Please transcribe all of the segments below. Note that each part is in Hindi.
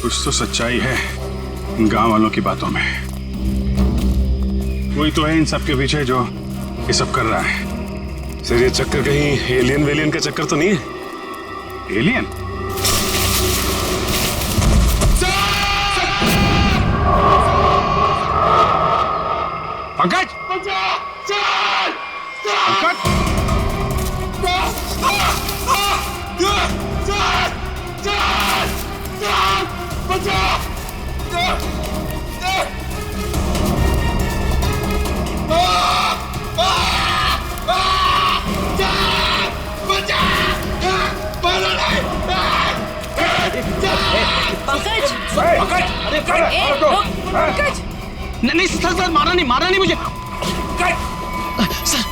कुछ तो सच्चाई है इन गांव वालों की बातों में। कोई तो है इन सब के पीछे जो ये सब कर रहा है। सर ये चक्कर कहीं एलियन वेलियन का चक्कर तो नहीं है? एलियन? पंकज! पंकज! नहीं सर सर मारा नहीं मुझे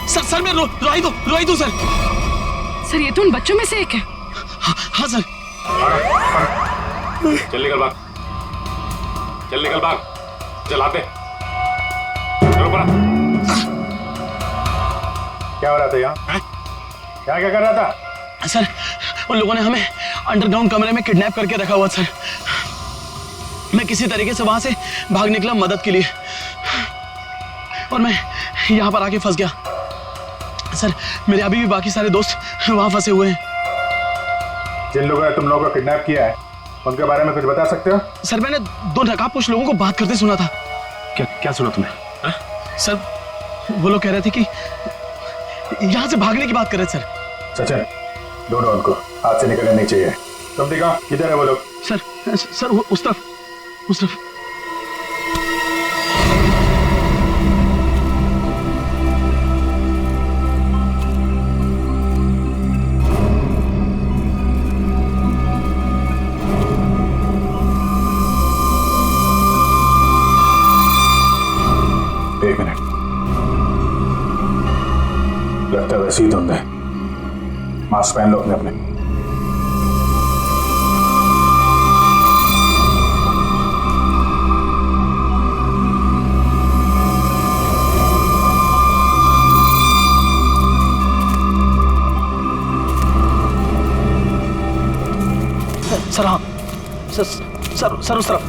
सर सर मैं रोई दो सर। सर ये तो उन बच्चों में से एक है। हाँ सर। चल निकल भाग चलाते चलो पड़ा। क्या हो रहा था यहाँ? क्या कर रहा था? सर उन लोगों ने हमें अंडरग्राउंड कमरे में किडनैप करके रखा हुआ सर। मैं किसी तरीके से वहां से भाग निकला मदद के लिए और मैं यहाँ पर आके फंस गया सर। मेरे अभी भी बाकी सारे दोस्त वहां फंसे हुए हैं। जिन लोगों ने तुम लोगों को किडनैप किया है उनके बारे में कुछ बता सकते हो? सर मैंने 2 नकाबपोश लोगों को बात करते सुना था। क्या सुना तुमने? सर वो लोग कह रहे थे कि यहाँ से भागने की बात कर रहे थे सर। सचिन ढूंढो उनको, हाथ से निकलने नहीं चाहिए। तुम दिखाओ किधर है वो लोग? सर वो उस तरफ। एक मिनट, लगता है वैसे ही धुंध है। मास्क पहन लो अपने। सर हाँ सर उस तरफ।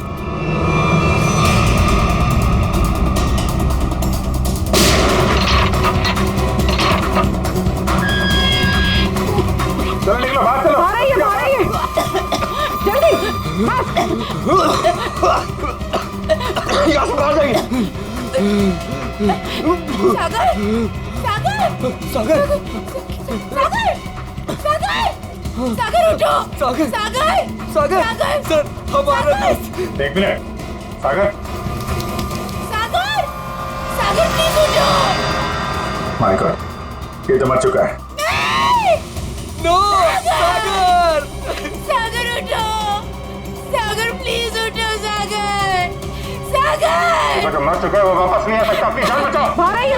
चलो निकलो, बाहर चलो। आ रही है जल्दी यहाँ से बाहर जाइए। सागर उठो। सागर सर हमारा एक मिनट, सागर प्लीज उठो। माय गॉड, ये तो मर चुका है। नो सागर उठो। सागर प्लीज उठो। सागर मर चुका है, वो वापस नहीं आ सकता। अपनी जान बचाओ। बाहर आइए।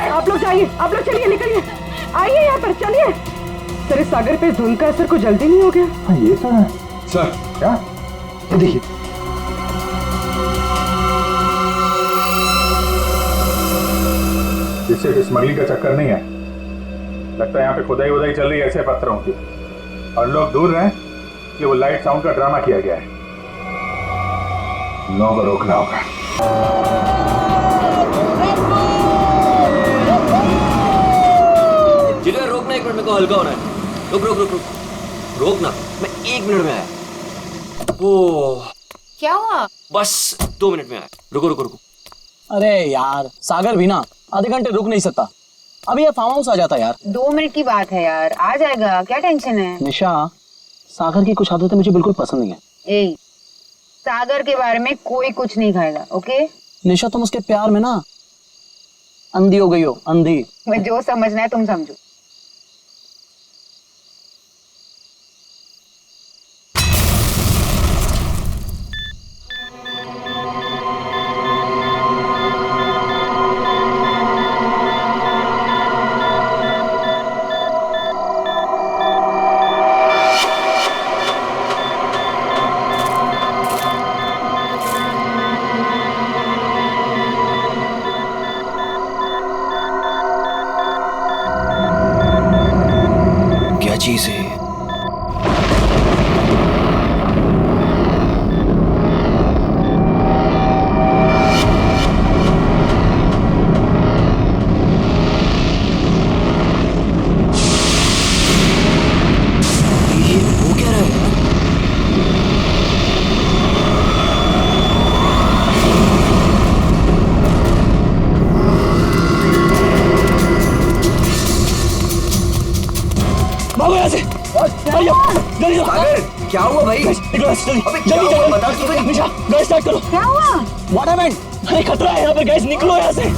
आप लोग जाइए, आप लोग चलिए, निकलिए, आइए यहाँ पर, चलिए। सर इस सागर पे धुंध का असर कुछ जल्दी नहीं हो गया? हाँ ये तो है सर। क्या? ये देखिए, इससे स्मगलिंग का चक्कर नहीं है। लगता है यहाँ पे खुदाई चल रही है ऐसे पत्थरों की, और लोग दूर रहे कि वो लाइट साउंड का ड्रामा किया गया है। लोगों को रोकना होगा। जिधर रोकना, 1 मिनट में को हल्का होना है। रुक रोकना, मैं 1 मिनट में आया। ओ क्या हुआ? बस 2 मिनट में आया। रुको। अरे यार सागर भी ना आधे घंटे रुक नहीं सकता। अभी ये फार्म हाउस आ जाता यार। 2 मिनट की बात है यार, आ जाएगा, क्या टेंशन है? निशा, सागर की कुछ आदतें मुझे बिल्कुल पसंद नहीं है। ए, सागर के बारे में कोई कुछ नहीं खाएगा, ओके? निशा तुम उसके प्यार में ना अंधी हो गई हो, अंधी। मैं जो समझना है तुम समझो। चीज है ये? ये हो क्या रहा है? भागो यहाँ से। जल्दी जल्दी सागर, क्या हुआ भाई? निकलो जल्दी अबे क्या जल्दी हुआ? जल्दी बता तो सही। निशा गैस स्टार्ट करो। क्या हुआ? What happened? अरे खतरा है यहाँ पे गैस, निकलो यहाँ से।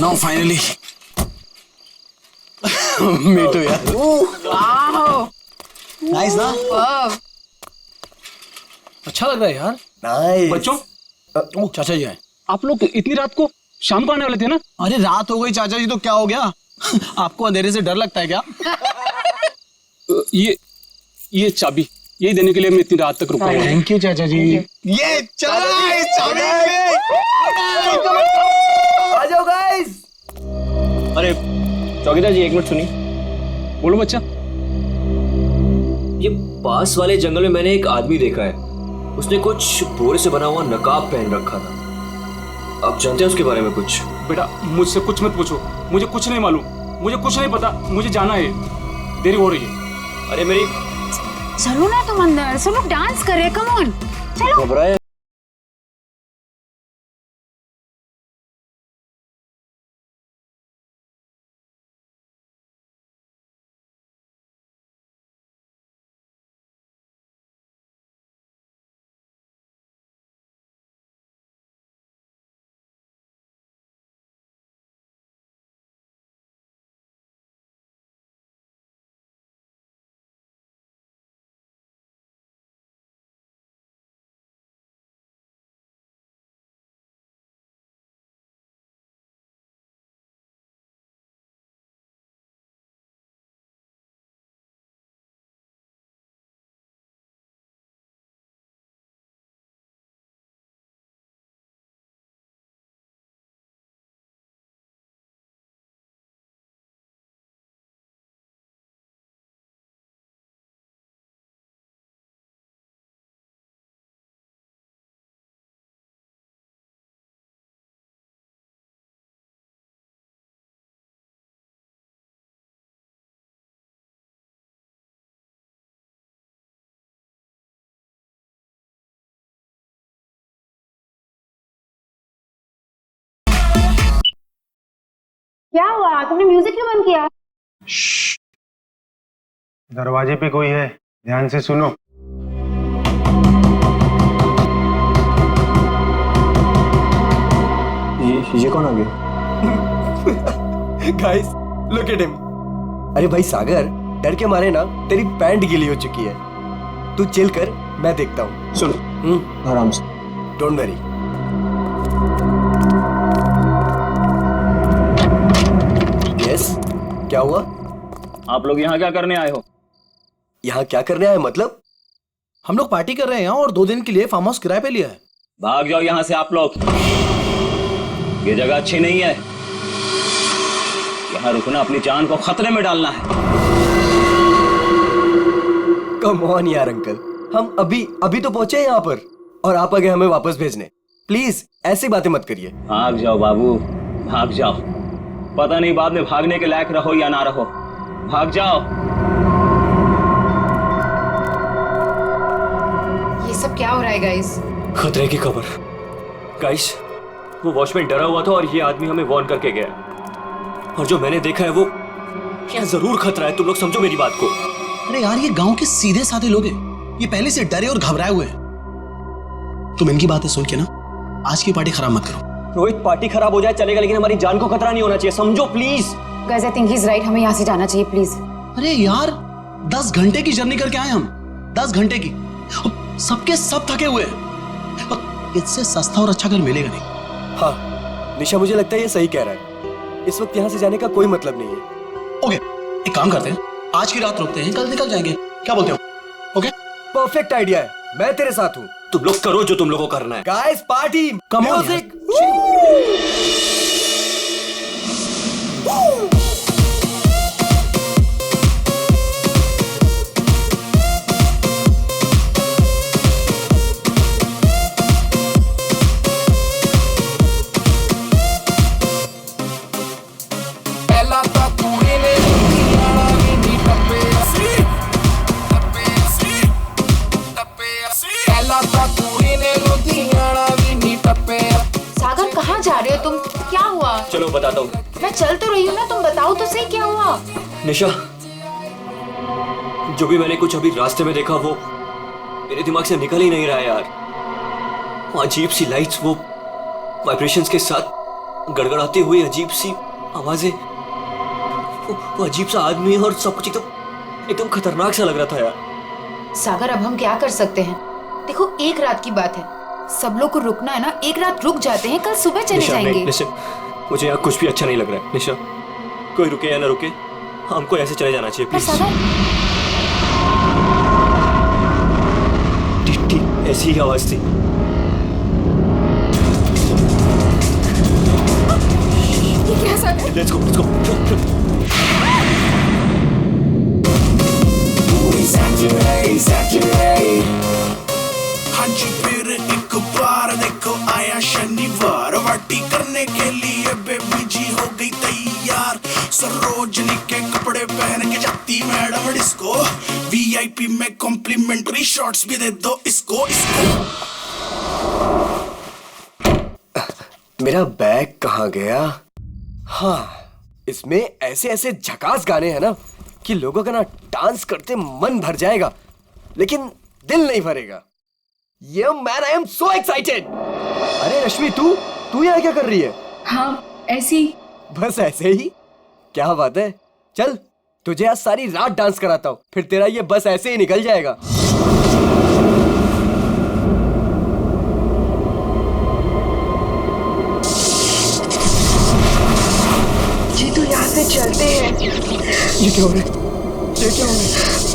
Now finally. Me too यार। वाह, नाइस ना? अच्छा लग रहा है यार। नाइस। बच्चों, ओह चाचा जी आए। आप लोग इतनी रात को शाम को आने वाले थे ना? अरे रात हो गई चाचा जी तो क्या हो गया? आपको अंधेरे से डर लगता है क्या? ये चाबी यही देने के लिए मैं इतनी रात तक रुका हूँ। थैंक यू चाचा जी। ये चला इस चाबी आ जाओ गाइस। अरे चौकीदार जी, एक मिनट सुनिए। बोलो बच्चा। ये पास वाले जंगल में मैंने एक आदमी देखा है। उसने कुछ बोरे से बना हुआ नकाब पहन रखा था। आप जानते हैं उसके बारे में कुछ? बेटा मुझसे कुछ मत पूछो, मुझे कुछ नहीं मालूम, मुझे कुछ नहीं पता, मुझे जाना है, देरी हो रही है। अरे मेरी चलो ना तुम अंदर, सब लोग डांस कर रहे हैं, कम ऑन चलो। घबराए। क्या हुआ? तुमने म्यूजिक क्यों बंद किया? दरवाजे पे कोई है, ध्यान से सुनो। ये कौन आ गया? Guys look at him. अरे भाई सागर, डर के मारे ना तेरी पैंट गीली हो चुकी है। तू चिल कर, मैं देखता हूँ। सुन आराम से, डोंट वरी। यस, क्या हुआ? आप लोग यहाँ क्या करने आए हो? यहाँ क्या करने आए मतलब? हम लोग पार्टी कर रहे हैं और 2 दिन के लिए फार्म हाउस किराए पे लिया है। भाग जाओ यहाँ से आप लोग, ये जगह अच्छी नहीं है। यहाँ रुकना अपनी जान को खतरे में डालना है। कम ऑन यार अंकल, हम अभी तो पहुंचे हैं यहाँ पर और आप आ गए हमें वापस भेजने। प्लीज ऐसी बातें मत करिए। भाग जाओ बाबू, भाग जाओ। पता नहीं बाद में भागने के लायक रहो या ना रहो। भाग जाओ। ये सब क्या हो रहा है गाइस? खतरे की खबर। गाइस, वो वॉचमैन डरा हुआ था और ये आदमी हमें वार्न करके गया। और जो मैंने देखा है वो क्या जरूर खतरा है। तुम लोग समझो मेरी बात को। अरे यार, ये गांव के सीधे साधे लोग हैं। ये पहले से डरे और घबराए हुए हैं। तुम इनकी बातें सुन के ना आज की पार्टी खराब मत करो। रोहित, पार्टी खराब हो जाए चलेगा, लेकिन हमारी जान को खतरा नहीं होना चाहिए, समझो please. Guys I think he is right, हमें यहाँ से जाना चाहिए प्लीज। अरे यार, 10 घंटे की जर्नी करके आए हम, 10 घंटे की। सबके सब थके हुए हैं। और इससे सस्ता और अच्छा घर मिलेगा नहीं। हाँ, निशा मुझे लगता है ये सही कह रहा है। इस वक्त यहाँ से जाने का कोई मतलब नहीं है। ओके, एक काम करते हैं, आज की रात रुकते हैं, कल निकल जाएंगे, क्या बोलते हो? ओके, परफेक्ट आइडिया है, मैं तेरे साथ हूँ। तुम लोग करो जो तुम लोगों को करना है। Guys party, Come on, music. Sagar कहाँ जा रहे हो तुम? क्या हुआ? चलो बताता हूँ। मैं चल तो रही हूँ ना, तुम बताओ तो सही क्या हुआ? निशा, जो भी मैंने कुछ अभी रास्ते में देखा वो मेरे दिमाग से निकल ही नहीं रहा यार। वो अजीब सी लाइट्स, वो वाइब्रेशंस के साथ गड़गड़ाती हुई अजीब सी आवाजें, वो अजीब सा आदमी और सब कुछ एकदम खतरनाक सा लग रहा था यार। सागर अब हम क्या कर सकते हैं? देखो एक रात की बात है, सब लोग को रुकना है ना, एक रात रुक जाते हैं, कल सुबह चले जाएंगे। मुझे यहाँ कुछ भी अच्छा नहीं लग रहा है निशा। कोई रुके या ना रुके, हमको ऐसे चले जाना चाहिए प्लीज। ठीक ऐसी ही आवाज थी। ये क्या सागर? Let's go. एक बार देखो आया शनिवार, पार्टी करने के लिए बेबी जी हो गई तैयार। सरोजनी के कपड़े पहन के जाती मैडम डिस्को, वीआईपी में कॉम्प्लीमेंट्री शॉट्स भी दे दो इसको। मेरा बैग कहाँ गया? हाँ, इसमें ऐसे ऐसे झकास गाने हैं ना कि लोगों का ना डांस करते मन भर जाएगा, लेकिन दिल नहीं भरेगा। ये man, I am so excited. अरे रश्मि, तू यहाँ क्या कर रही है? हाँ ऐसी। बस ऐसे ही? क्या बात है, चल तुझे आज सारी रात डांस कराता हूँ, फिर तेरा ये बस ऐसे ही निकल जाएगा। जी तो यहाँ से चलते हैं। ये क्या हो रहा है? ये क्या हो रहा है?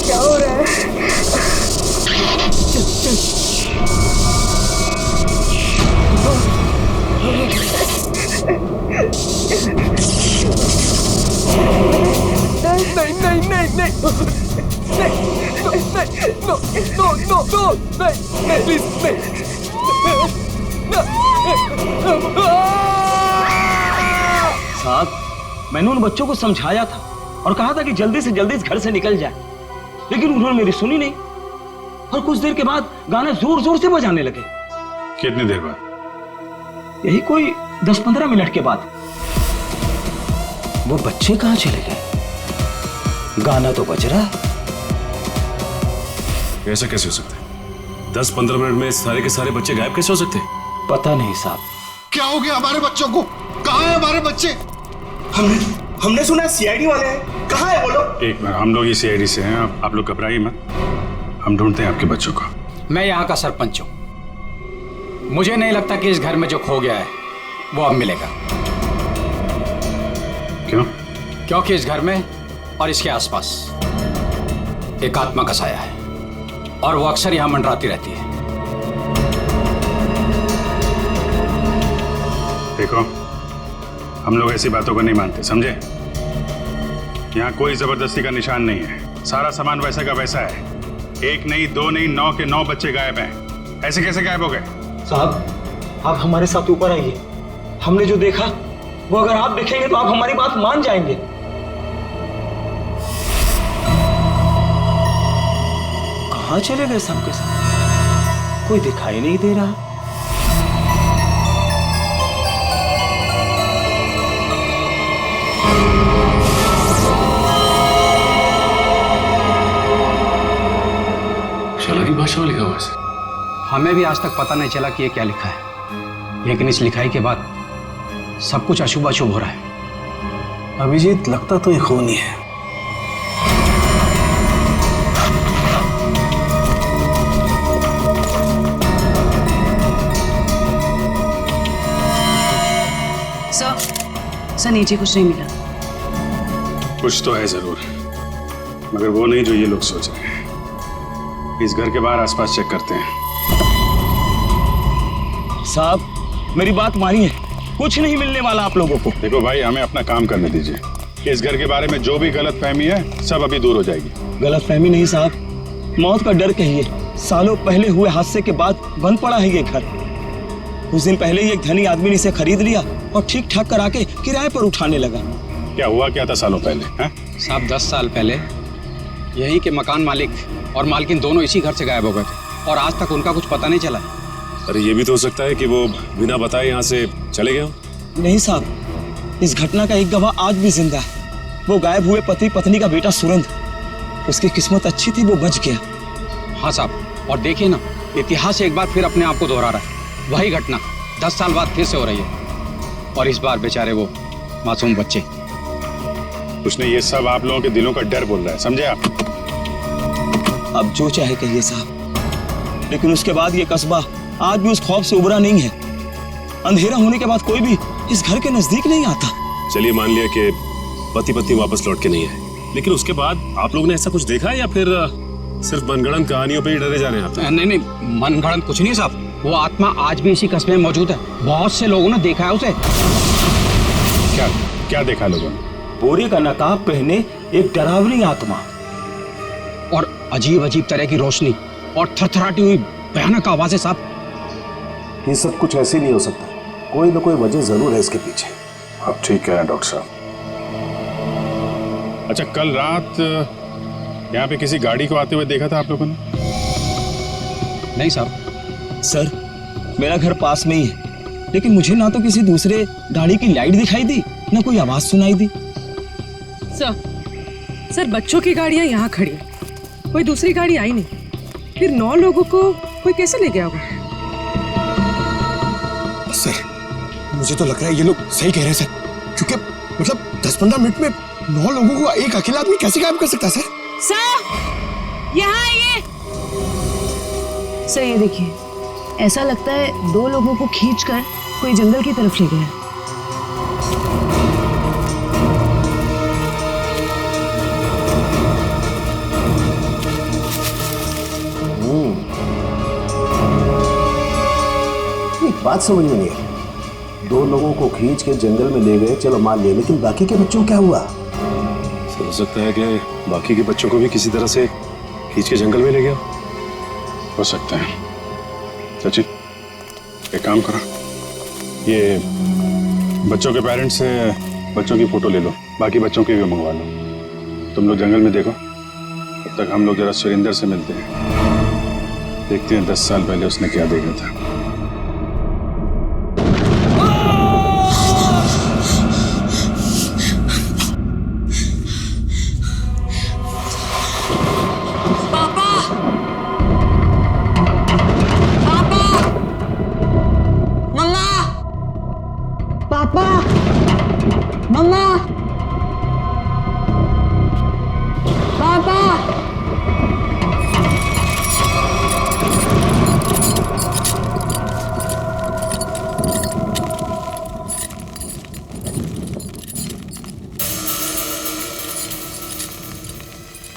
क्या हो रहा है? साहब, मैंने उन बच्चों को समझाया था और कहा था कि जल्दी से जल्दी इस घर से निकल जाए, लेकिन उन्होंने मेरी सुनी नहीं और कुछ देर के बाद गाना जोर जोर से बजाने लगे। कितनी देर बाद? यही कोई 10-15 मिनट के बाद। वो बच्चे कहाँ चले गए? गाना तो बज रहा है। ऐसा कैसे हो सकता है? 10-15 मिनट में सारे के सारे बच्चे गायब कैसे हो सकते हैं? पता नहीं साहब। क्या हो गया हमारे बच्चों को? कहाँ है हमारे बच्चे? हमने सुना सीआईडी वाले हैं, कहाँ है वो लोग? एक मिनट, हम लोग ही सीआईडी से हैं, आप लोग घबराइए मत, हम ढूंढते हैं आपके बच्चों को। मैं यहाँ का सरपंच हूँ, मुझे नहीं लगता कि इस घर में जो खो गया है वो अब मिलेगा। क्यों? क्योंकि इस घर में और इसके आसपास एक आत्मा का साया है और वो अक्सर यहाँ मंडराती रहती है। देखो, हम लोग ऐसी बातों को नहीं मानते, समझे? यहाँ कोई जबरदस्ती का निशान नहीं है, सारा सामान वैसा का वैसा है। 1 नहीं 2 नहीं 9 के 9 बच्चे गायब हैं। ऐसे कैसे गायब हो गए? साहब, आप हमारे साथ ऊपर आइए, हमने जो देखा वो अगर आप देखेंगे तो आप हमारी बात मान जाएंगे। कहाँ चले गए सबके सब? कोई दिखाई नहीं दे रहा। की भाषा में लिखा हुआ है। हमें भी आज तक पता नहीं चला कि ये क्या लिखा है, लेकिन इस लिखाई के बाद सब कुछ अशुभ अशुभ हो रहा है। अभिजीत, लगता तो ये खून ही है। ऐसा नहीं जी, कुछ नहीं मिला। कुछ तो है जरूर, मगर वो नहीं जो ये लोग सोच रहे हैं। इस घर के बाहर आसपास चेक करते हैं। साहब मेरी बात मानिए, कुछ नहीं मिलने वाला आप लोगों को। देखो भाई, हमें अपना काम करने दीजिए। इस घर के बारे में जो भी गलत फहमी है सब अभी दूर हो जाएगी। गलत फहमी नहीं साहब, मौत का डर कहिए। सालों पहले हुए हादसे के बाद बंद पड़ा है ये घर। कुछ दिन पहले ही एक धनी आदमी ने इसे खरीद लिया और ठीक ठाक करा के किराए पर उठाने लगा। क्या हुआ क्या था सालों पहले? साहब 10 साल पहले यही के मकान मालिक और मालकिन दोनों इसी घर से गायब हो गए थे और आज तक उनका कुछ पता नहीं चला। अरे ये भी तो हो सकता है कि वो बिना बताए यहाँ से चले गए हो। नहीं साहब, इस घटना का एक गवाह आज भी जिंदा है। वो गायब हुए पति पत्नी का बेटा सुरंद। उसकी किस्मत अच्छी थी, वो बच गया। हाँ साहब, और देखिए ना, इतिहास एक बार फिर अपने आप को दोहरा रहा है। वही घटना 10 साल बाद फिर से हो रही है और इस बार बेचारे वो मासूम बच्चे। उसने ये सब आप लोगों के दिलों का डर बोल रहा है, समझे आप? अब जो चाहे कहिए साहब, लेकिन उसके बाद ये कस्बा आज भी उस खौफ से उबरा नहीं है। अंधेरा होने के बाद कोई भी इस घर के नजदीक नहीं आता। चलिए मान लिया कि पति पत्नी वापस लौट के नहीं है, लेकिन उसके बाद आप लोगों ने ऐसा कुछ देखा है या फिर सिर्फ मनगढ़ंत कहानियों पे ही डरे जा रहे हैं आप? नहीं, मनगढ़ंत कुछ नहीं साहब। वो आत्मा आज भी इसी कस्बे में मौजूद है। बहुत से लोगों ने देखा है उसे। क्या देखा लोगों ने? बोरे का नकाब पहने एक डरावनी आत्मा और अजीब अजीब तरह की रोशनी और थरथराती हुई भयानक आवाजें साहब। ये सब कुछ ऐसे नहीं हो सकता, कोई ना कोई वजह जरूर है इसके पीछे। आप ठीक कह रहे हैं डॉक्टर साहब। अच्छा, कल रात यहाँ पे किसी गाड़ी को आते हुए देखा था आप लोगों ने? नहीं साहब। सर मेरा घर पास में ही है, लेकिन मुझे ना तो किसी दूसरे गाड़ी की लाइट दिखाई दी, ना कोई आवाज सुनाई दी। सर बच्चों की गाड़ियां यहाँ खड़ी, कोई दूसरी गाड़ी आई नहीं। फिर 9 लोगों को कोई कैसे ले गया होगा? सर मुझे तो लग रहा है ये लोग सही कह रहे हैं सर, क्योंकि मतलब 10-15 मिनट में 9 लोगों को एक अकेला आदमी कैसे गायब कर सकता है सर? सर यहाँ आइए। सर ये देखिए, ऐसा लगता है 2 लोगों को खींचकर कोई जंगल की तरफ ले गया। बात समझ में नहीं आई। 2 लोगों को खींच के जंगल में ले गए, चलो मान लिया, लेकिन बाकी के बच्चों को क्या हुआ? हो सकता है कि बाकी के बच्चों को भी किसी तरह से खींच के जंगल में ले गया। हो सकता है। सचिन एक काम करो, ये बच्चों के पेरेंट्स से बच्चों की फोटो ले लो, बाकी बच्चों की भी मंगवा लो। तुम लोग जंगल में देखो, तब तक हम लोग जरा सुरेंद्र से मिलते हैं, देखते हैं 10 साल पहले उसने क्या देखा था।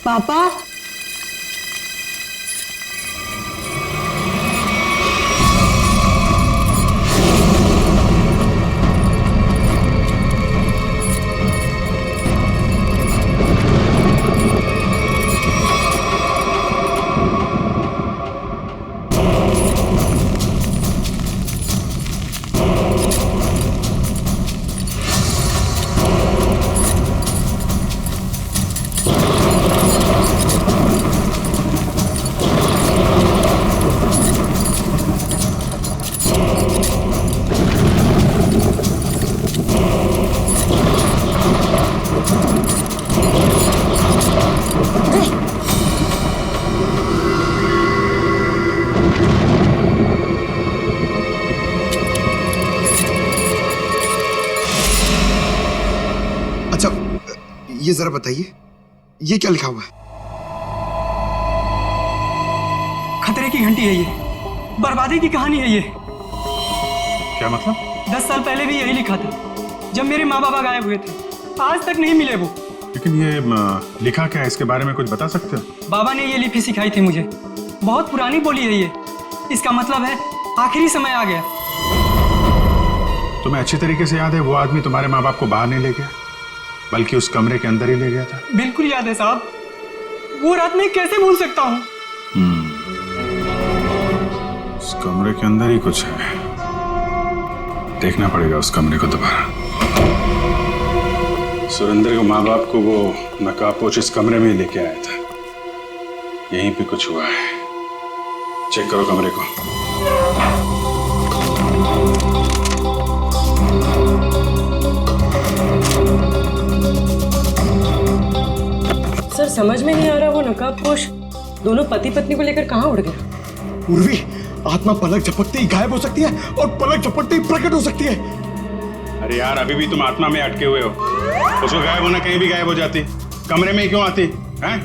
पापा, ये जरा बताइए, ये क्या लिखा हुआ है? खतरे की घंटी है ये, बर्बादी की कहानी है ये। क्या मतलब? 10 साल पहले भी यही लिखा था, जब मेरे माँ बाबा गायब हुए थे, आज तक नहीं मिले वो। लेकिन ये लिखा क्या है, इसके बारे में कुछ बता सकते हो? बाबा ने ये लिपि सिखाई थी मुझे, बहुत पुरानी बोली है ये। इसका मतलब है आखिरी समय आ गया। तुम्हें अच्छी तरीके से याद है वो आदमी तुम्हारे माँ बाप को बाहर नहीं ले गया, बल्कि उस कमरे के अंदर ही ले गया था? बिल्कुल याद है साहब, वो रात मैं कैसे भूल सकता हूँ। उस कमरे के अंदर ही कुछ है, देखना पड़ेगा उस कमरे को दोबारा। सुरेंद्र के माँ बाप को वो नकाबपोश इस कमरे में ही लेके आया था, यहीं पे कुछ हुआ है। चेक करो कमरे को। सर समझ में नहीं आ रहा, वो नकाबपोश दोनों पति पत्नी को लेकर कहाँ उड़ गया? उर्वी, आत्मा पलक झपकते ही गायब हो सकती है और पलक झपकते ही प्रकट हो सकती है। अरे यार, अभी भी तुम आत्मा में अटके हुए हो। उसको गायब होना कहीं भी गायब हो जाती, कमरे में ही क्यों आती हैं?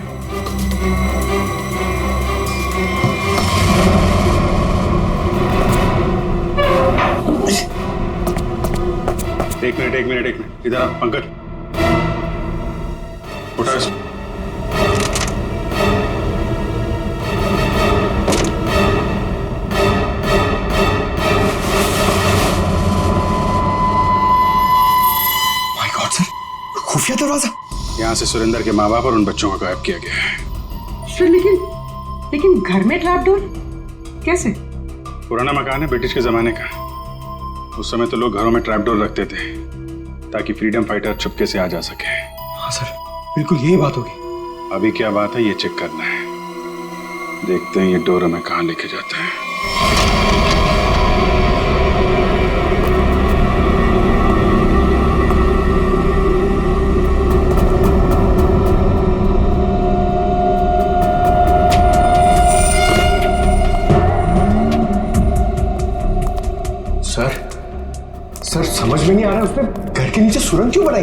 एक मिनट इधर आ पंकज, उठा इसको। माय गॉड सर, खुफिया दरवाजा। यहाँ से सुरेंद्र के माँ बाप और उन बच्चों को गायब किया गया है। सर लेकिन घर में ट्रैप डोर कैसे? पुराना मकान है, ब्रिटिश के जमाने का। उस समय तो लोग घरों में ट्रैप डोर रखते थे ताकि फ्रीडम फाइटर चुपके से आ जा सके। हाँ सर, बिल्कुल यही बात होगी। अभी क्या बात है ये चेक करना है। देखते हैं ये डोर हमें कहाँ लेके जाता है। सर समझ में नहीं आ रहा, उसने घर के नीचे सुरंग क्यों बनाई?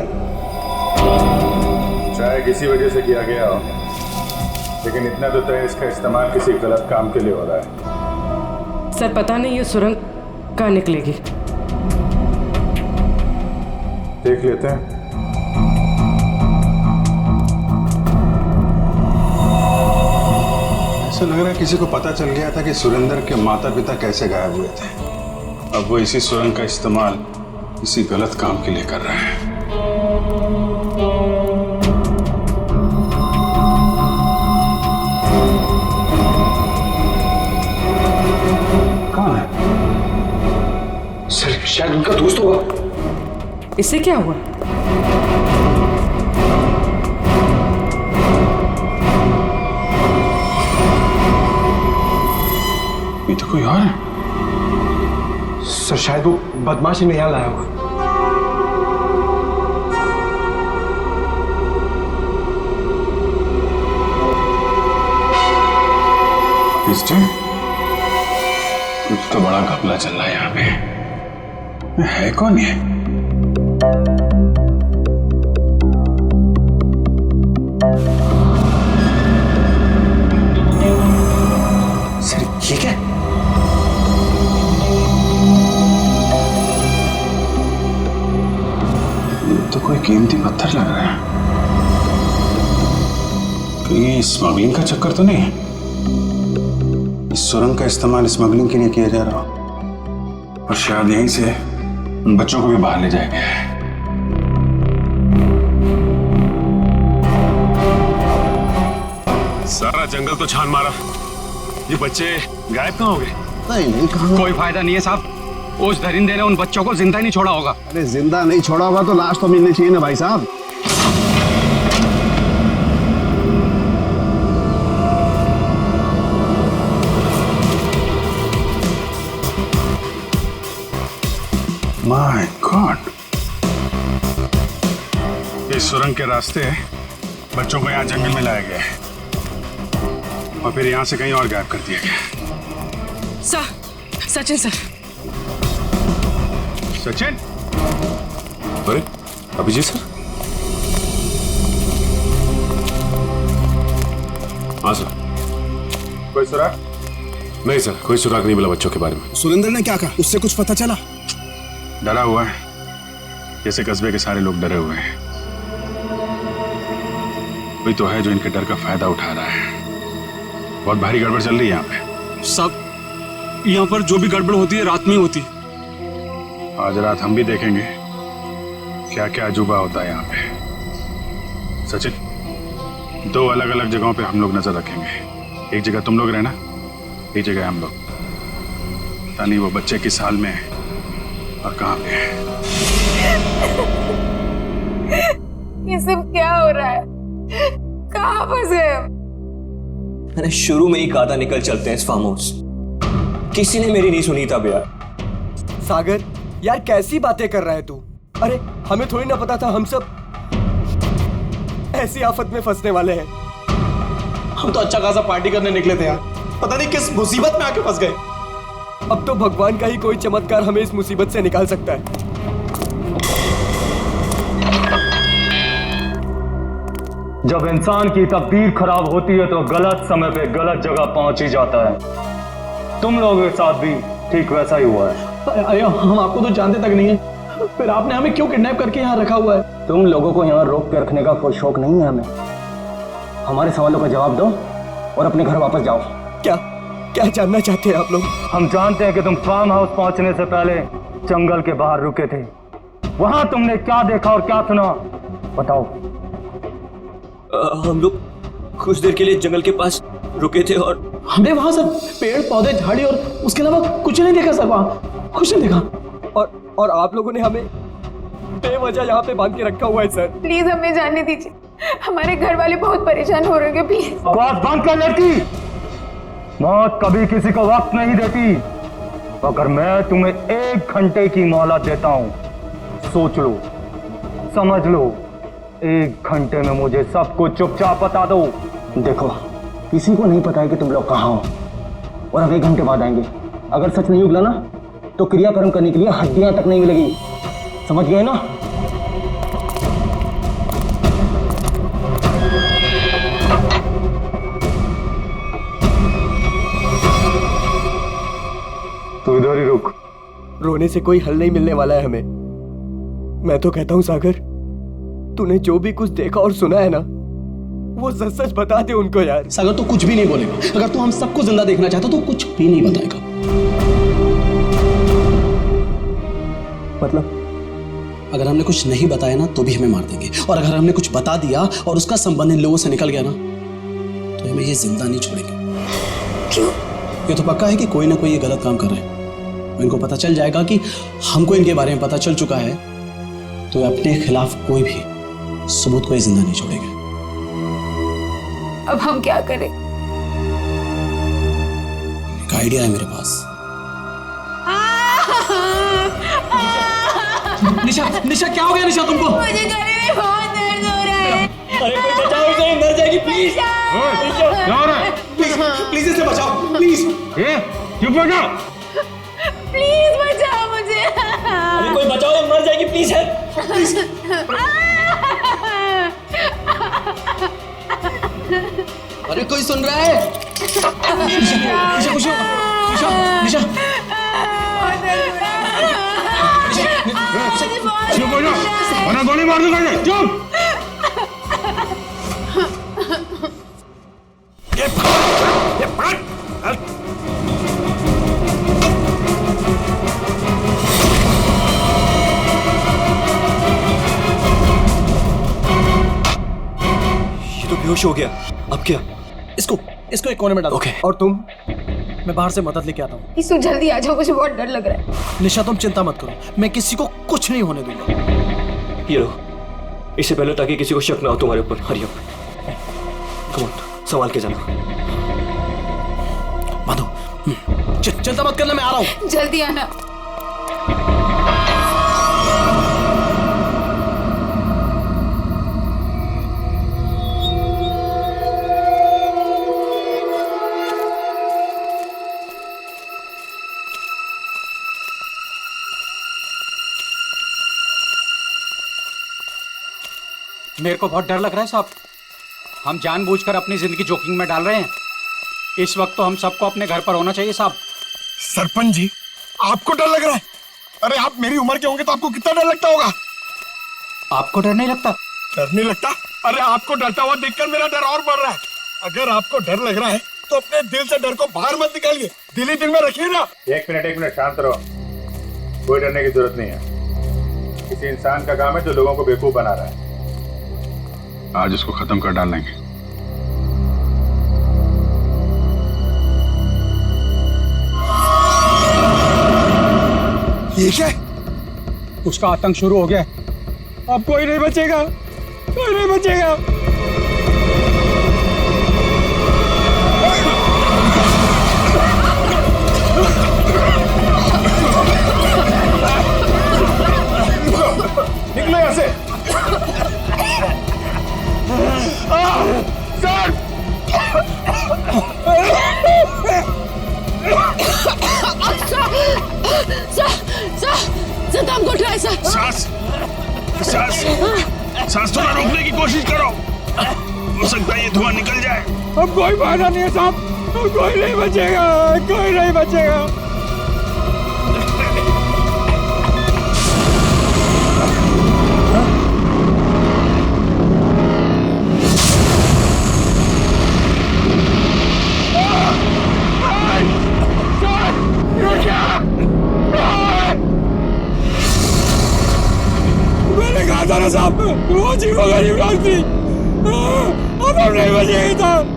शायद किसी वजह से किया गया हो, लेकिन इतना तो तय इसका इस्तेमाल किसी गलत काम के लिए हो रहा है। सर पता नहीं ये सुरंग कहाँ निकलेगी। देख लेते हैं। ऐसा लग रहा है किसी को पता चल गया था कि सुरेंद्र के माता पिता कैसे गायब हुए थे। अब वो इसी सुरंग का इस्तेमाल किसी गलत काम के लिए कर रहा है। कौन है? सर शायद उनका दोस्त होगा। इससे क्या हुआ? ये तो कोई और है। सर शायद वो बदमाश इन्हें यहाँ लाया होगा। कुछ तो बड़ा घपला चल रहा है यहाँ पे। है कौन ये? सर ये क्या? ये तो कोई कीमती पत्थर लग रहा है। कहीं स्मगलिंग का चक्कर तो नहीं है? इस सुरंग का इस्तेमाल स्मगलिंग के लिए किया जा रहा हो और शायद यहीं से उन बच्चों को भी बाहर ले जाया गया है। सारा जंगल तो छान मारा, ये बच्चे गायब कहाँ हो गए? नहीं कहाँ? कोई फायदा नहीं है साहब, उस दरिंदे ने उन बच्चों को जिंदा ही नहीं छोड़ा होगा। अरे जिंदा नहीं छोड़ा होगा तो लाश तो मिलनी चाहिए ना भाई साहब। माय गॉड, इस सुरंग के रास्ते बच्चों को यहाँ जंगल में लाया गया है और फिर यहाँ से कहीं और गायब कर दिया गया। सचिन सर। सचिन? अरे अभिजीत सर। हाँ सर। कोई सुराग? नहीं सर, कोई सुराग नहीं मिला बच्चों के बारे में। सुरेंद्र ने क्या कहा? उससे कुछ पता चला? डरा हुआ है, जैसे कस्बे के सारे लोग डरे हुए हैं। कोई तो है जो इनके डर का फायदा उठा रहा है। बहुत भारी गड़बड़ चल रही है यहाँ पे। सब यहाँ पर जो भी गड़बड़ होती है रात में होती है। आज रात हम भी देखेंगे क्या क्या अजूबा होता है यहाँ पे। सचिन, 2 अलग अलग जगहों पे हम लोग नजर रखेंगे। एक जगह तुम लोग रहना, एक जगह हम लोग। पता नहीं वो बच्चे किस हाल में है और कहाँ पे है। ये सब क्या हो रहा है? कहाँ फंस गए हम? मैंने शुरू में ही कहा था निकल चलते हैं इस फार्म हाउस। किसी ने मेरी नहीं सुनी तब यार। सागर यार कैसी बातें कर रहा है तू? अरे हमें थोड़ी ना पता था हम सब ऐसी आफत में फंसने वाले हैं। हम तो अच्छा खासा पार्टी करने निकले थे यार, पता नहीं किस मुसीबत में आके फंस गए। अब तो भगवान का ही कोई चमत्कार हमें इस मुसीबत से निकाल सकता है। जब इंसान की तकदीर खराब होती है तो गलत समय पे गलत जगह पहुंच ही जाता है। तुम लोगों के साथ भी ठीक वैसा ही हुआ है। अरे हम आपको तो जानते तक नहीं है, फिर आपने हमें क्यों किडनैप करके यहाँ रखा हुआ है? तुम लोगों को यहाँ रोक के रखने का कोई शौक नहीं है हमें। हमारे सवालों का जवाब दो और अपने घर वापस जाओ। क्या क्या जानना चाहते हैं आप लोग? हम जानते हैं कि तुम फार्म हाउस पहुंचने से पहले जंगल के बाहर रुके थे। वहां तुमने क्या देखा और क्या सुना, बताओ। हम लोग कुछ देर के लिए जंगल के पास रुके थे और हमने वहां सर पेड़ पौधे झाड़ी और उसके अलावा कुछ नहीं देखा सर, वहां कुछ नहीं देखा। और आप लोगों ने हमें बेवजह यहाँ पे बांध के रखा हुआ है सर। प्लीज हमें जाने दीजिए, हमारे घर वाले बहुत परेशान हो रहे हैं। प्लीज आवाज बंद कर लड़की। मौत कभी किसी को वक्त नहीं देती। अगर मैं तुम्हें 1 घंटे की मोहलत देता हूं, सोच लो, समझ लो। 1 घंटे में मुझे सब कुछ चुपचाप बता दो। देखो, किसी को नहीं पता है कि तुम लोग कहाँ हो और अब 1 घंटे बाद आएंगे। अगर सच नहीं उगला ना तो क्रियाकर्म करने के लिए हड्डियां तक नहीं मिलेगी। समझ गए ना? तू इधर ही रुक। रोने से कोई हल नहीं मिलने वाला है हमें। मैं तो कहता हूं सागर, तूने जो भी कुछ देखा और सुना है ना, वो सच सच बता दे उनको यार। सागर तू कुछ भी नहीं बोलेगा। अगर तू हम सबको जिंदा देखना चाहता तो कुछ भी नहीं बताएगा। मतलब? अगर हमने कुछ नहीं बताया ना तो भी हमें मार देंगे, और अगर हमने कुछ बता दिया और उसका संबंध इन लोगों से निकल गया ना तो हमें ये जिंदा नहीं छोड़ेंगे। क्यों? ये तो पक्का है कि कोई ना कोई ये गलत काम कर रहे हैं। इनको पता चल जाएगा कि हमको इनके बारे में पता चल चुका है, तो अपने खिलाफ कोई भी सबूत को ये जिंदा नहीं छोड़ेंगे। अब हम क्या करें? एक आइडिया है मेरे पास। निशा, निशा क्या हो गया निशा तुमको? मुझे गले में बहुत दर्द हो रहा है। अरे कोई बचाओ इसे, मर जाएगी प्लीज। क्या हो रहा है? प्लीज इसे बचाओ प्लीज। चुप हो जाओ। प्लीज बचाओ मुझे। अरे कोई बचाओ, ये मर जाएगी प्लीज। प्लीज। अरे कोई सुन रहा है? निशा खुश हो? निशा चुप हो जाओ वरना गोली मार दूंगा। चुप। ये तो बेहोश हो गया। अब क्या? इसको एक कोने में डालो। ओके। और तुम? मैं बाहर से मदद लेके आता हूँ। इसु जल्दी आ जाओ, मुझे बहुत डर लग रहा है। निशा तुम चिंता मत करो, मैं किसी को कुछ नहीं होने दूंगा। ये लो, इससे पहले ताकि किसी को शक ना हो तुम्हारे ऊपर। हरी अप, कम ऑन, संभाल के जाना। माधो, चिंता मत करना, मैं आ रहा हूँ। जल्दी आना। मेरे को बहुत डर लग रहा है साहब। हम जानबूझकर अपनी जिंदगी जोखिम में डाल रहे हैं। इस वक्त तो हम सबको अपने घर पर होना चाहिए साहब। सरपंच जी, आपको डर लग रहा है? अरे आप मेरी उम्र के होंगे तो आपको कितना डर लगता होगा? आपको डर नहीं लगता? डर नहीं लगता? अरे आपको डरता हुआ देखकर मेरा डर और बढ़ रहा है। अगर आपको डर लग रहा है तो अपने दिल से डर को बाहर मत निकालिए, दिल ही दिल में रखिए ना। एक मिनट शांत रहो। कोई डरने की जरूरत नहीं है। किसी इंसान का काम है जो लोगों को बेवकूफ बना रहा है। आज इसको खत्म कर डालेंगे। ये क्या? उसका आतंक शुरू हो गया। अब कोई नहीं बचेगा, कोई नहीं बचेगा। निकलो यहाँ से। सर दम घुट रहा है सर। सांस थोड़ा रोकने की कोशिश करो, हो सकता है ये धुआं निकल जाए। अब कोई फायदा नहीं है साहब, अब कोई नहीं बचेगा, कोई नहीं बचेगा। मैंने कहा था ना साहब, वो जीवो गरीब लोग थी। अब हम नहीं बचेंगे साहब।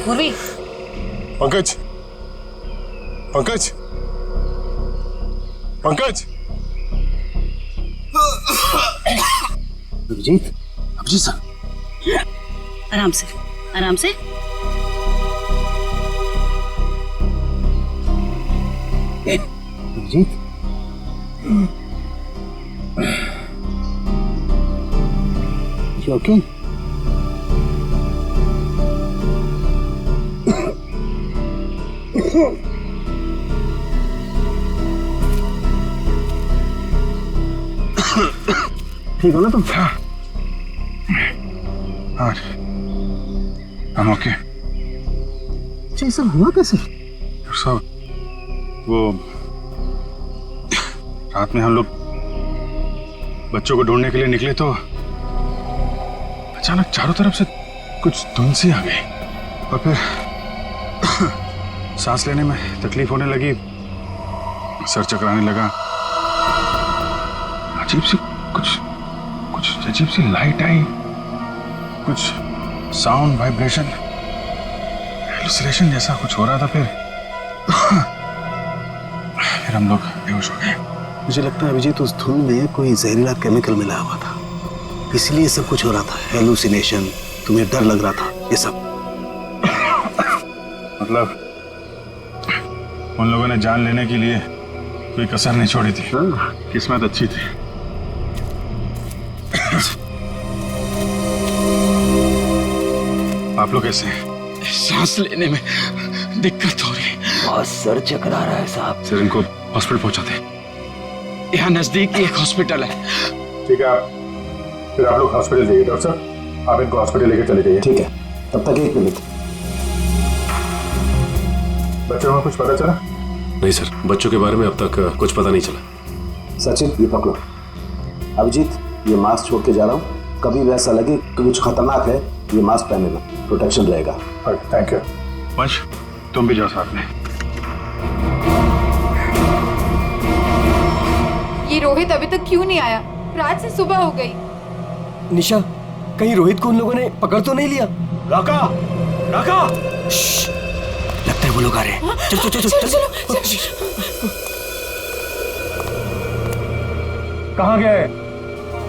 पूर्वी, पंकज, पंकज, पंकज। अभिजीत, अभिजीत सर, आराम से, आराम से। Abhijit, you okay? ठीक हो ना तुम? हाँ, हम ओके। ये सब हुआ कैसे? सब वो रात में हम लोग बच्चों को ढूंढने के लिए निकले तो अचानक चारों तरफ से कुछ धुंध सी आ गई और फिर सांस लेने में तकलीफ होने लगी, सर चकराने लगा, अजीब सी कुछ अजीब सी लाइट आई, कुछ साउंड वाइब्रेशन हेलुसिनेशन जैसा कुछ हो रहा था। फिर हम लोग बेहोश हो गए। मुझे लगता है अभिजीत उस धुन में कोई जहरीला केमिकल मिला हुआ था, इसलिए सब कुछ हो रहा था। हेलुसिनेशन, तुम्हें डर लग रहा था, ये सब। मतलब उन लोगों ने जान लेने के लिए कोई कसर नहीं छोड़ी थी। किस्मत अच्छी थी। आप लोग कैसे हैं? सांस लेने में दिक्कत हो रही है। बहुत सर चकरा रहा है साहब। सर इनको हॉस्पिटल पहुंचाते। यहाँ नजदीक एक हॉस्पिटल है। ठीक है, फिर आप लोग हॉस्पिटल जाइए। डॉक्टर साहब, आप इनको हॉस्पिटल लेके चले जाइए। ठीक है, तब तक 1 मिनट। बच्चों को कुछ पता चला? नहीं सर, बच्चों के बारे में अब तक कुछ पता नहीं चला। सचिन, ये पकड़ो। अभिजीत, ये मास्क छोड़ के जा रहा हूँ, कभी भी ऐसा लगे कि कुछ खतरनाक है, ये मास्क पहने लो, प्रोटेक्शन रहेगा। Thank you. वंश, तुम भी जाओ साथ में। ये रोहित अभी तक क्यों नहीं आया? रात से सुबह हो गई। निशा, कहीं रोहित को उन लोगों ने पकड़ तो नहीं लिया? राका, राका। लगता है वो लोग आ रहे हैं। चल चल चल चल, चल, चल, चल। कहाँ गया है?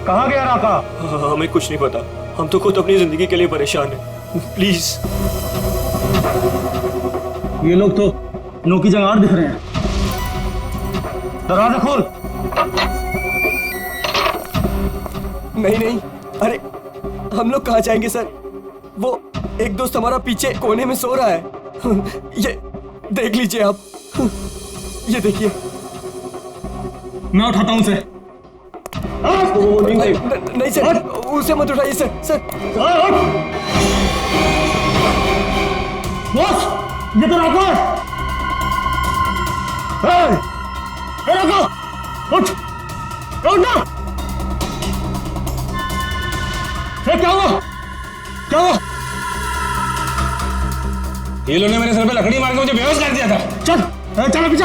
कहाँ गया राका? हमें कुछ नहीं पता, हम तो खुद अपनी जिंदगी के लिए परेशान हैं। प्लीज। ये लोग तो नो की जगह दिख रहे हैं। दरवाजा खोल। नहीं नहीं, अरे हम लोग कहाँ जाएंगे सर? वो एक दोस्त हमारा पीछे कोने में सो रहा है। ये देख लीजिए आप, ये देखिए। मैं उठाता हूँ उसे। नहीं सर, उसे मत उठाइए सर। सर बॉस, ये तो राका है। राका, उठ ना। क्या हुआ? क्या हुआ? ये लोगों ने मेरे सर पे लकड़ी मार के मुझे बेहोश कर दिया था। चल चलो पीछे।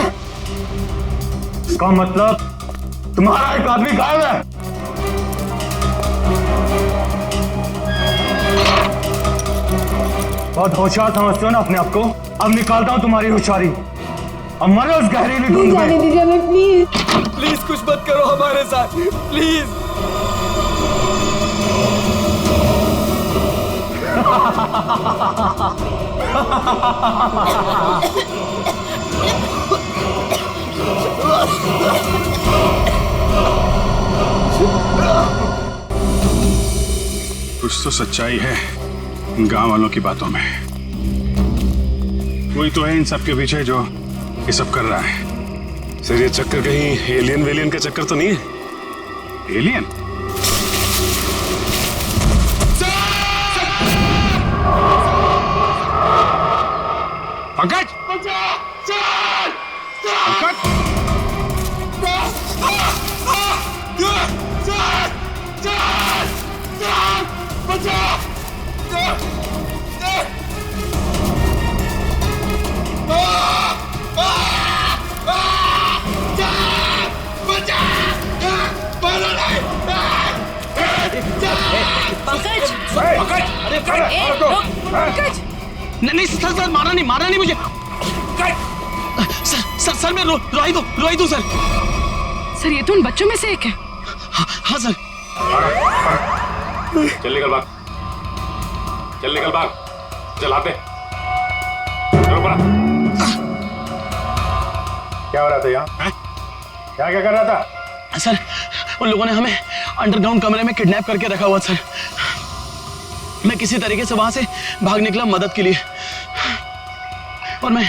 इसका मतलब तुम्हारा एक आदमी गायब है। बहुत होशियार समझते हो ना अपने आप को? अब निकालता हूं तुम्हारी होशियारी। अब मरो उस गहरीली धुंध में। जाने दीजिए हमें प्लीज। प्लीज कुछ मत करो हमारे साथ, प्लीज। कुछ तो सच्चाई है इन गांव वालों की बातों में। कोई तो है इन सब के पीछे जो ये सब कर रहा है। सर ये चक्कर कहीं एलियन वेलियन का चक्कर तो नहीं है? एलियन? पंकज! पंकज! नहीं सर, सर मारा नहीं मुझे। सर मैं रोई दूं सर। सर ये तो उन बच्चों में से एक है। हाँ सर। चल निकल बाहर, चलाते। क्या हो रहा था यहाँ? क्या कर रहा था? सर उन लोगों ने हमें अंडरग्राउंड कमरे में किडनैप करके रखा हुआ सर। मैं किसी तरीके से वहां से भाग निकला मदद के लिए, और मैं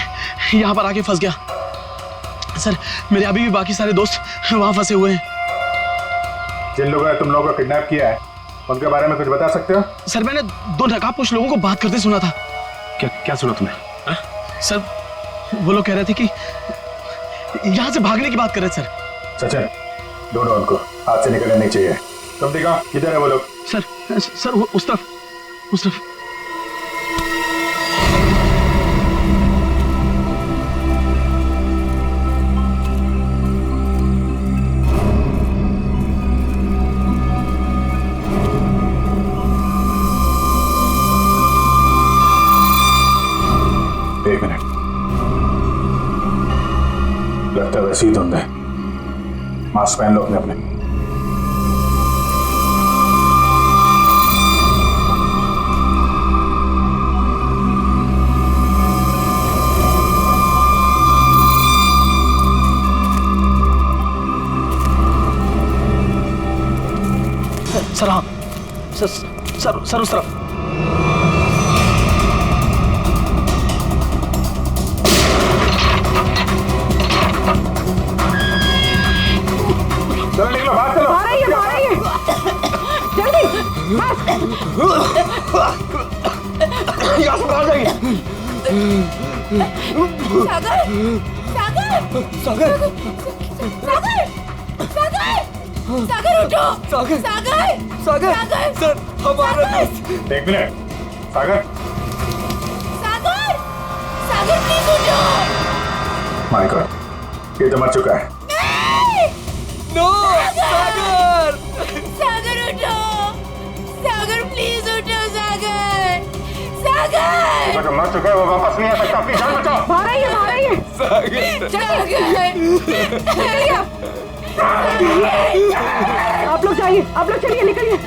यहाँ पर आके फंस गया। सर मेरे अभी भी बाकी सारे दोस्त वहां फंसे हुए हैं। जिन लोगों ने तुम लोगों को किडनैप किया है उनके बारे में कुछ बता सकते हो? सर मैंने 2 नकाबपोश लोगों को बात करते सुना था। क्या सुना तुमने? सर वो लोग कह रहे थे कि यहाँ से भागने की बात कर रहे थे सर। सचिन, ढूंढो उनको, हाथ से निकलने नहीं चाहिए। तुम दिखाओ किधर है वो लोग? सर वो उस तरफ। एक मिनट, लगता है वैसे ही धुंध है। मास्क पहन लो अपने। सर हाँ सर उस तरफ। चलो निकलो, बाहर चलो। बाहर आइए जल्दी। यहाँ से बाहर जाइए। सागर उठो। सागर सर हमारा। एक मिनट, सागर प्लीज उठो। माय गॉड, ये तो मर चुका है। नो सागर उठो। सागर प्लीज उठो। जो मर चुका है वो वापस नहीं आ सकता। अपनी जान बचाओ। बाहर आइए सागर सागर आप लोग जाइए, आप लोग चलिए, निकलिए,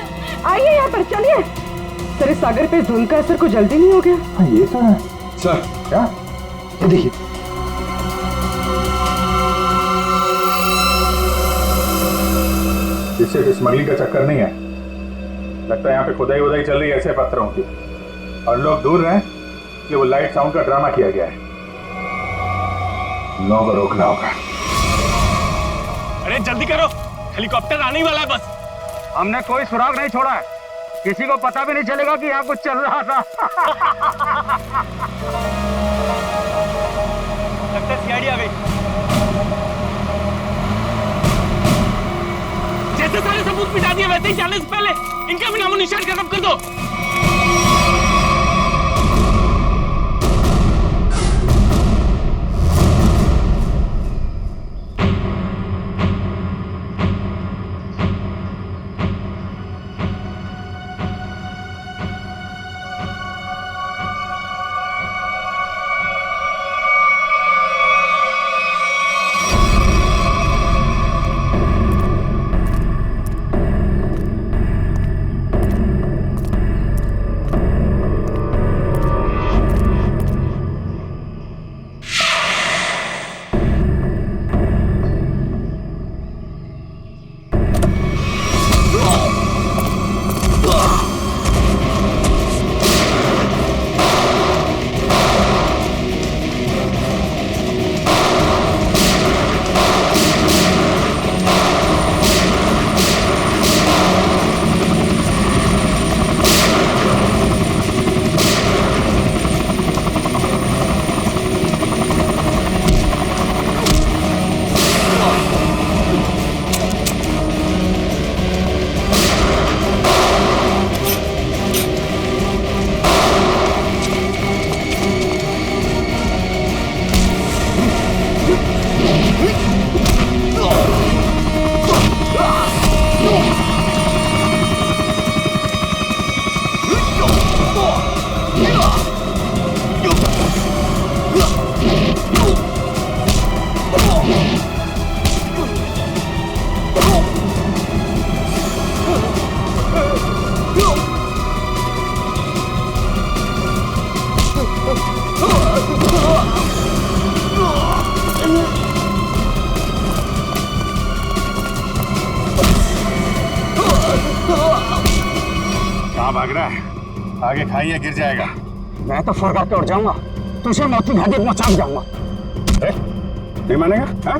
आइए यहाँ पर, चलिए। सर इस सागर पे धुंध का असर को जल्दी नहीं हो गया? हाँ ये तो है सर। क्या? ये देखिए, इससे स्मगलिंग का चक्कर नहीं है, लगता है यहाँ पे खुदाई वुदाई चल रही है ऐसे पत्थरों की, और लोग दूर रहे कि वो लाइट साउंड का ड्रामा किया गया है। लोगों को रोकना होगा। अरे जल्दी करो, हेलीकॉप्टर आने वाला है बस। हमने कोई सुराग नहीं छोड़ा है, किसी को पता भी नहीं चलेगा कि यहाँ कुछ चल रहा था। लगता है सीआईडी आ गई। जैसे सारे सबूत मिटा दिए वैसे ही जाने से पहले इनका भी नामो निशान खत्म कर दो। कहाँ भाग रहा है? आगे खाइए, गिर जाएगा। मैं तो फरका के उड़ जाऊंगा, तुझे मौत की घाटी पहुंचा जाऊंगा। नहीं मानेगा? हाँ?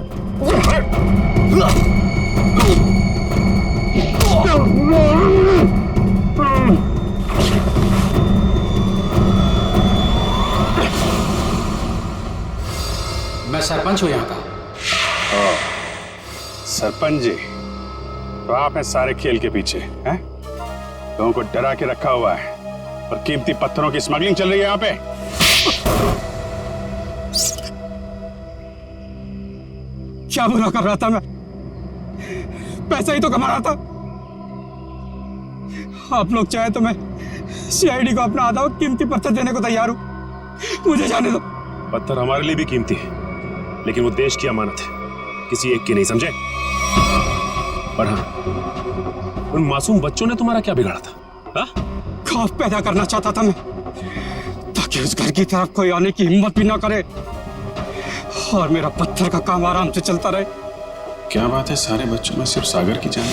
मैं सरपंच हूँ यहाँ का। सरपंच जी, तो आप हैं सारे खेल के पीछे, हैं? लोगों को डरा के रखा हुआ है और कीमती पत्थरों की स्मगलिंग चल रही है यहाँ पे। क्या बुरा कर रहा था मैं? पैसा ही तो कमा रहा था। आप लोग चाहे तो मैं सीआईडी को अपना आधा कीमती पत्थर देने को तैयार हूं, मुझे जाने दो। पत्थर हमारे लिए भी कीमती है, लेकिन वो देश की अमानत है, किसी एक की नहीं, समझे? और हाँ, उन मासूम बच्चों ने तुम्हारा क्या बिगाड़ा था? हा? खौफ पैदा करना चाहता था मैं, ताकि उस घर की तरफ कोई आने की हिम्मत भी ना करे और मेरा पत्थर का काम आराम से चलता रहे। क्या बात है, सारे बच्चों में सिर्फ सागर की जान?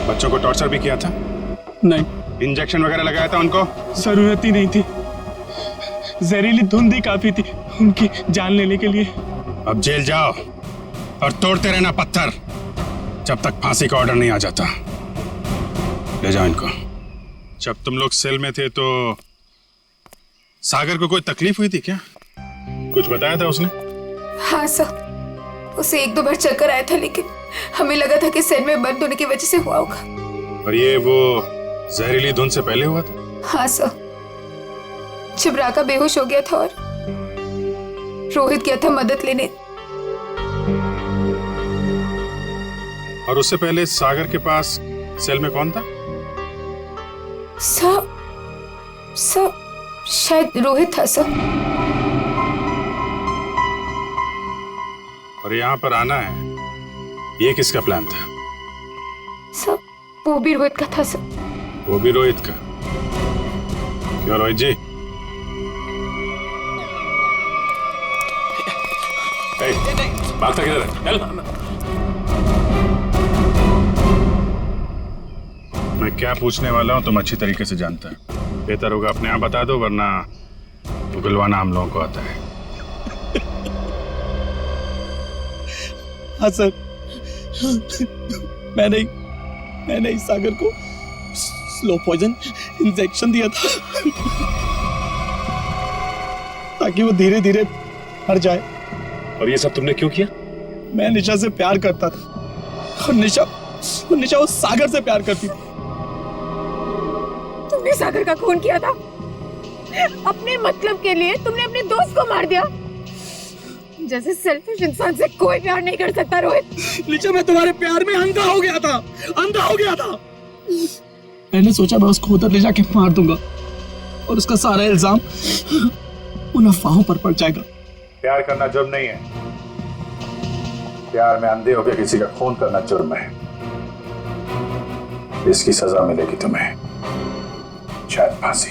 बच्चों को टॉर्चर भी किया था? नहीं। इंजेक्शन वगैरह लगाया था उनको? जरूरत ही नहीं थी, जहरीली धुंध ही काफी थी उनकी जान लेने के लिए। अब जेल जाओ और तोड़ते रहना पत्थर जब तक फांसी का ऑर्डर नहीं आ जाता। ले जाओ इनको। जब तुम लोग सेल में थे तो सागर को कोई तकलीफ हुई थी क्या? कुछ बताया था उसने? हाँ सर, उसे एक दो बार चक्कर आया था, लेकिन हमें लगा था कि सेल में बंद होने की वजह से हुआ होगा। और ये वो जहरीली धुंध से पहले हुआ था? हाँ सर, जब राका बेहोश हो गया था और रोहित गया था मदद लेने। और उससे पहले सागर के पास सेल में कौन था? सर शायद रोहित था सर। और यहाँ पर आना है, ये किसका प्लान था? सब वो भी रोहित का था सर। वो भी रोहित का? क्यों रोहित जी? भागता किधर है? चल। मैं क्या पूछने वाला हूँ तुम अच्छी तरीके से जानते हैं। बेहतर होगा अपने आप बता दो, वरना उगलवाना हम लोगों को आता है। हाँ सर, मैंने इस सागर को स्लो पॉइजन इंजेक्शन दिया था ताकि वो धीरे धीरे मर जाए। और ये सब तुमने क्यों किया? मैं निशा से प्यार करता था और निशा उस सागर से प्यार करती थी। तुमने सागर का खून किया था अपने मतलब के लिए। तुमने अपने दोस्त को मार दिया। जैसे सेल्फिश इंसान से कोई प्यार नहीं कर सकता रोहित। निशा, मैं तुम्हारे प्यार में अंधा हो गया था। मैंने सोचा मैं उसको उधर ले जाके मार दूंगा और उसका सारा इल्जाम उन अफवाहों पर पड़ जाएगा। प्यार करना जुर्म नहीं है। प्यार में अंधे होकर किसी का खून करना जुर्म है। इसकी सजा मिलेगी तुम्हें, शायद फांसी।